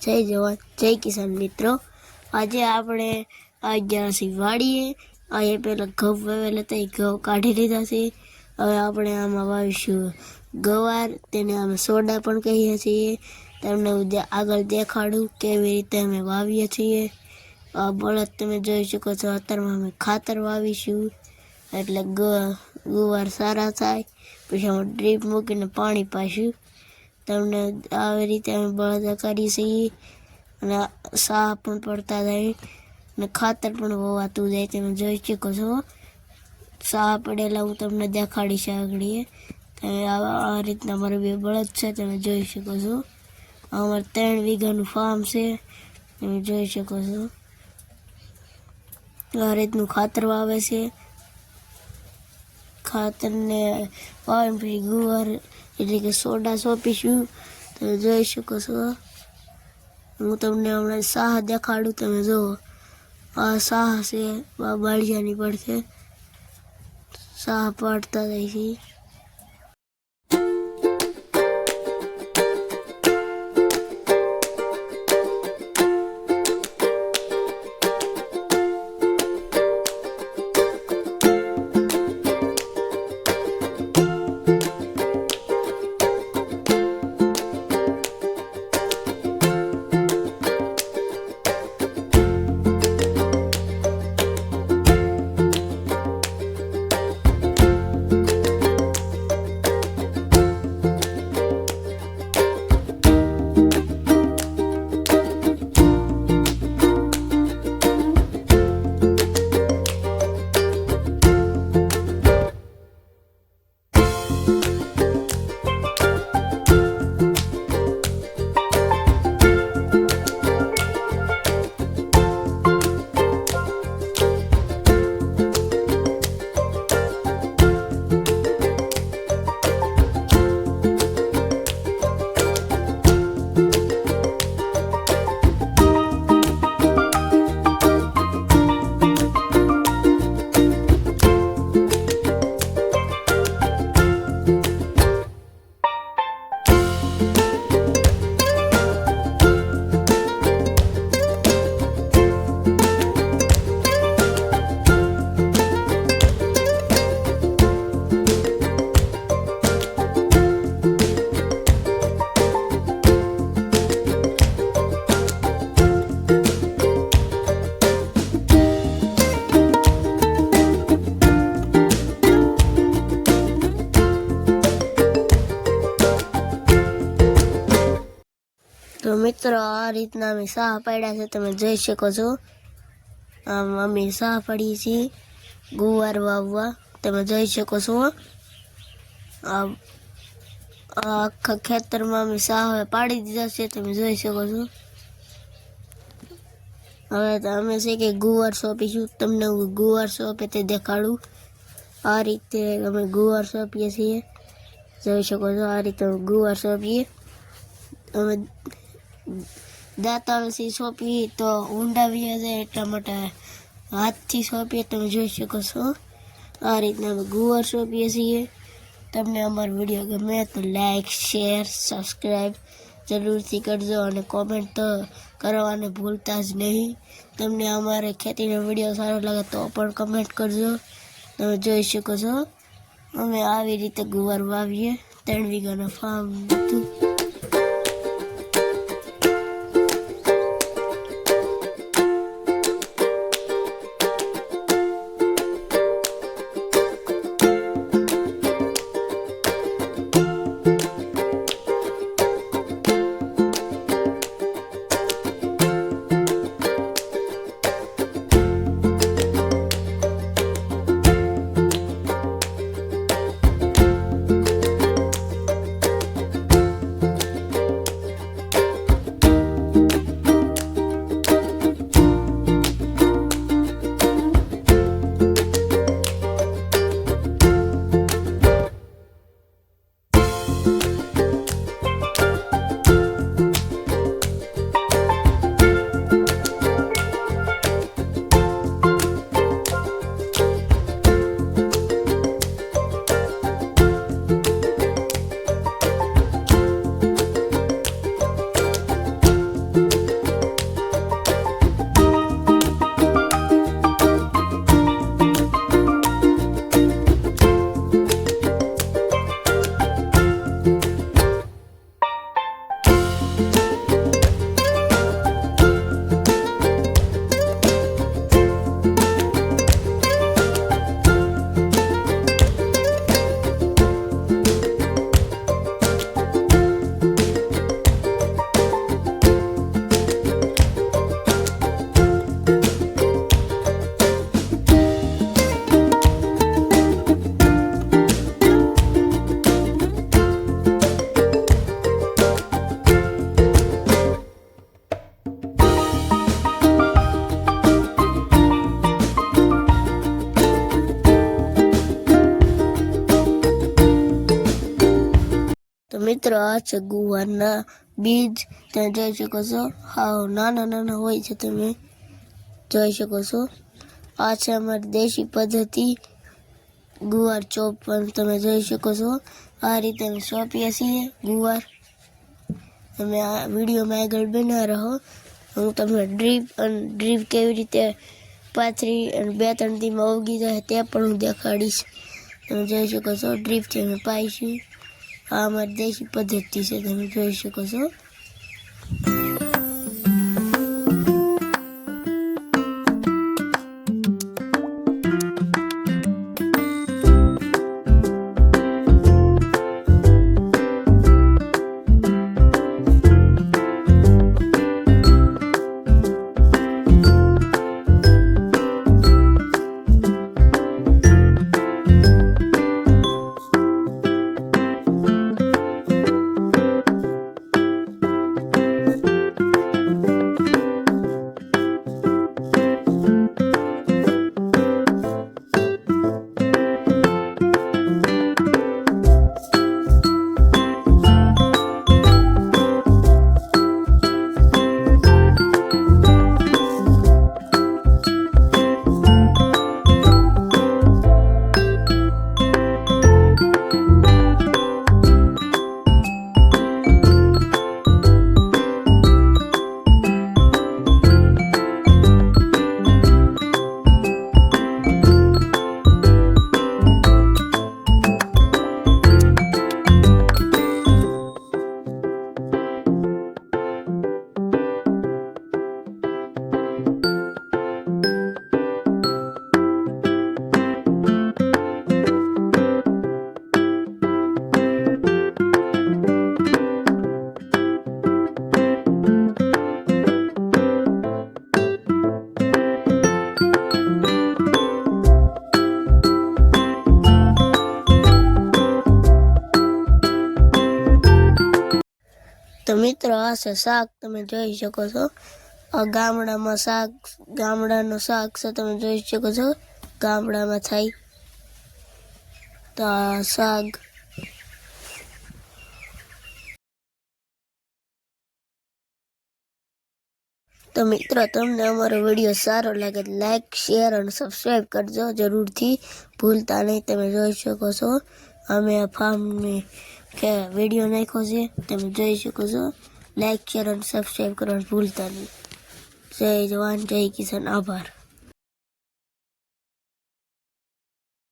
જય જવાન જય કિસાન મિત્રો। આજે આપણે આ ગયા છીએ વાડીએ। અહીંયા પહેલાં ઘઉં વાવેલા હતા, એ ઘઉં કાઢી લીધા છે। હવે આપણે આમાં વાવીશું ગવાર, તેને અમે સોડા પણ કહીએ છીએ। તમને આગળ દેખાડું કેવી રીતે અમે વાવીએ છીએ। આ બળદ તમે જોઈ શકો છો। અત્યારમાં અમે ખાતર વાવીશું એટલે ગુવાર સારા થાય। પછી અમે ડ્રીપ મૂકીને પાણી પાઈશું। તમને આવી રીતે અમે બળદ કરીએ છીએ અને સાહ પણ પડતા જાય અને ખાતર પણ વવાતું જાય। તમે જોઈ શકો છો સાહ પડેલા હું તમને દેખાડીશ આગળ। તમે આ રીતના મારા 2 બળદ છે, તમે જોઈ શકો છો। અમારે 3 વીઘાનું ફાર્મ છે, તમે જોઈ શકો છો। આ રીતનું ખાતર વાવે છે। ખાતરને વાવીને પછી ગુવાર એટલે કે સોડા સોંપીશું। તમે જોઈ શકો છો। હું તમને હમણાં સાહ દેખાડું, તમે જુઓ આ સાહ છે, આ બાળિયાની પડખે સાહ પાડતા જાય છે। તો મિત્રો આ રીતના અમે સાહ પાડ્યા છે, તમે જોઈ શકો છો। આમ અમે સાહ પાડીએ છીએ ગુવાર વાવવા, તમે જોઈ શકો છો। આ આખા ખેતરમાં અમે સાહ પાડી દીધા છે, તમે જોઈ શકો છો। હવે તો અમે છે કે ગુવાર સોંપીશું, તમને હું ગુવાર સોંપે તે દેખાડું। આ રીતે અમે ગુવાર સોંપીએ છીએ, જોઈ શકો છો। આ રીતે ગુવાર સોંપીએ અમે દાંતાળથી સોંપીએ તો ઊંડા વ્યા જાય, એટલા માટે હાથથી સોંપીએ, તમે જોઈ શકો છો। આ રીતના અમે ગુવાર સોંપીએ છીએ। તમને અમારો વિડીયો ગમે તો લાઈક, શેર, સબસ્ક્રાઈબ જરૂરથી કરજો અને કોમેન્ટ તો કરવાને ભૂલતા જ નહીં। તમને અમારે ખેતીનો વિડીયો સારો લાગે તો પણ કમેન્ટ કરજો। તમે જોઈ શકો છો અમે આવી રીતે ગુવાર વાવીએ। 3 વીઘાના ફાર્મ હતું। તો મિત્રો આ છે ગુવારના બીજ. તમે જોઈ શકો છો હાવ નાના નાના હોય છે, તમે જોઈ શકો છો. આ છે અમારી દેશી પદ્ધતિ ગુવાર ચોપ, પણ તમે જોઈ શકો છો આ રીતે અમે સોંપીએ છીએ ગુવાર. તમે આ વિડીયોમાં આગળ બના રહો. હું તમને ડ્રીપ કેવી રીતે પાથરી અને 2-3 દીમાં ઉગી જાય તે પણ હું દેખાડીશ. તમે જોઈ શકો છો ડ્રીપથી અમે પાઈશું. આ અમારી દેશી પદ્ધતિ છે, તમે જોઈ શકો છો. તો મિત્રો આ છે શાક, તમે જોઈ શકો છો. આ ગામડામાં શાક, ગામડાનો શાક છે, તમે જોઈ શકો છો. ગામડામાં થાય તો આ શાક. તો મિત્રો તમને અમારો વિડીયો સારો લાગે લાઈક, શેર અને સબસ્ક્રાઈબ કરજો જરૂરથી, ભૂલતા નહીં. તમે જોઈ શકો છો અમે આ ફાર્મની કે વિડીયો નાખ્યો છે, તમે જોઈ શકો છો. લાઈક, શેર અને સબસ્ક્રાઈબ કરવાનું ભૂલતા નહીં. જય જવાન, જય કિસાન, આભાર.